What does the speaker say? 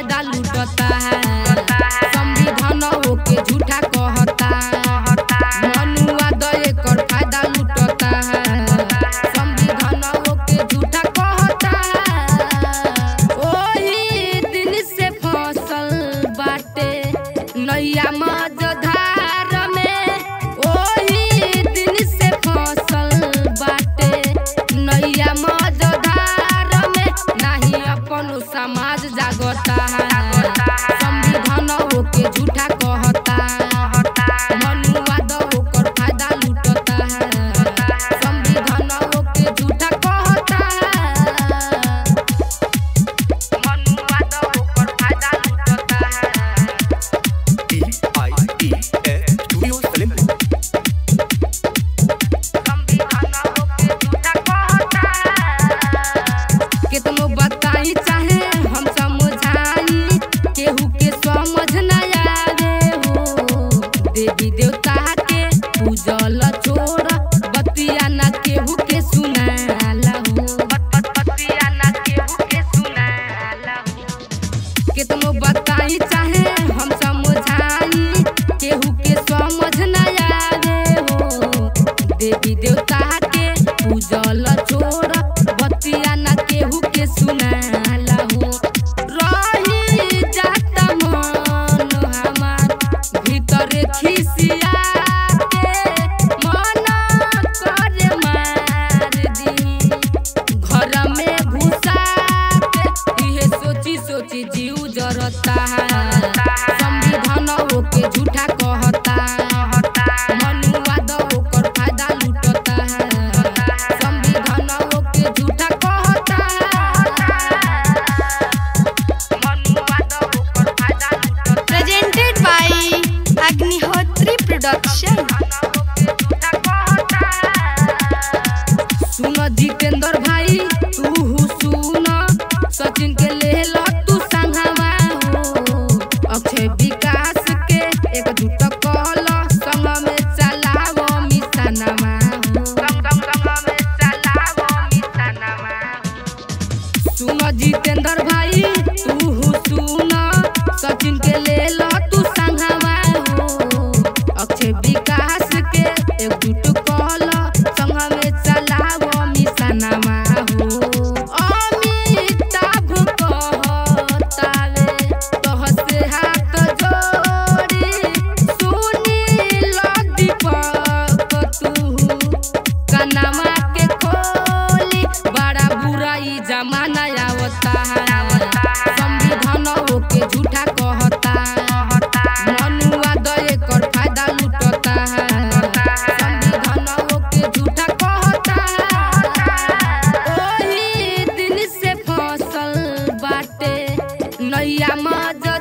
फायदा लूटता है। संविधान के झूठा कहता, मनुआ दये कर फायदा लूटता है। संविधान के झूठा कहता, ओही दिन से फसल बाटे नैया मझधार में। ओही दिन से फसल बाटे नैया मझधार में। नहीं अपन समाज जागता है। संविधान के झूठा कहता, मनुआ दये कर फायदा लूटता है। संविधान के झूठा कहता, मनुआ दये कर फायदा लूटता है। स्टूडियो सलेमपुर। कितनो बताई चाहे हम समझाई, केहू के समझ न आवे हो। देवी देवता के पूजल छोड़ बतिया न केहू के सुनाला हो। बतिया न केहू के सुनाला हो। कितनो बताई चाहे हम समझाई, केहू के समझ न आवे हो। देवी देवता के पूजल छोड़ बतिया न केहू के सुनाला हो। रही जाता मन हमार भीतर खिसिया के, मन करे मार दी घर में घुसा के। इहे सोची सोची जीव जरता है। संविधान के झूठा कहता, मनुआ दये कर फायदा लूटता है। संविधान के झूठा कहता, मनुआ दये कर फायदा लूटता। Presented by Agnihotri Production। सुन जितेंद्र भाई तू सुन, सचिन के ले लो तू संगवा हो। अक्षय विकास के एकजुट कहल, संग में चलावो मिशनवा हो। संग में चलावो मिशनवा हो। सुन जितेंद्र भाई तू सुन, सचिन के ले लो तू संगवा हो। अक्षय विकास के एकजुट कहल, संग में चलावो मिशनवा हो। अमिताभ कहतावे तोहसे हाथ जोड़ी, सुनील दीपक तू कनमा के खोली। बड़ा बुरा ई जमाना आवता है। संविधान के झूठा कहता, मनुआ दये कर फायदा लूटता है। संविधान के झूठा कहता, ओही दिन से फसल बाटे नैया मझधार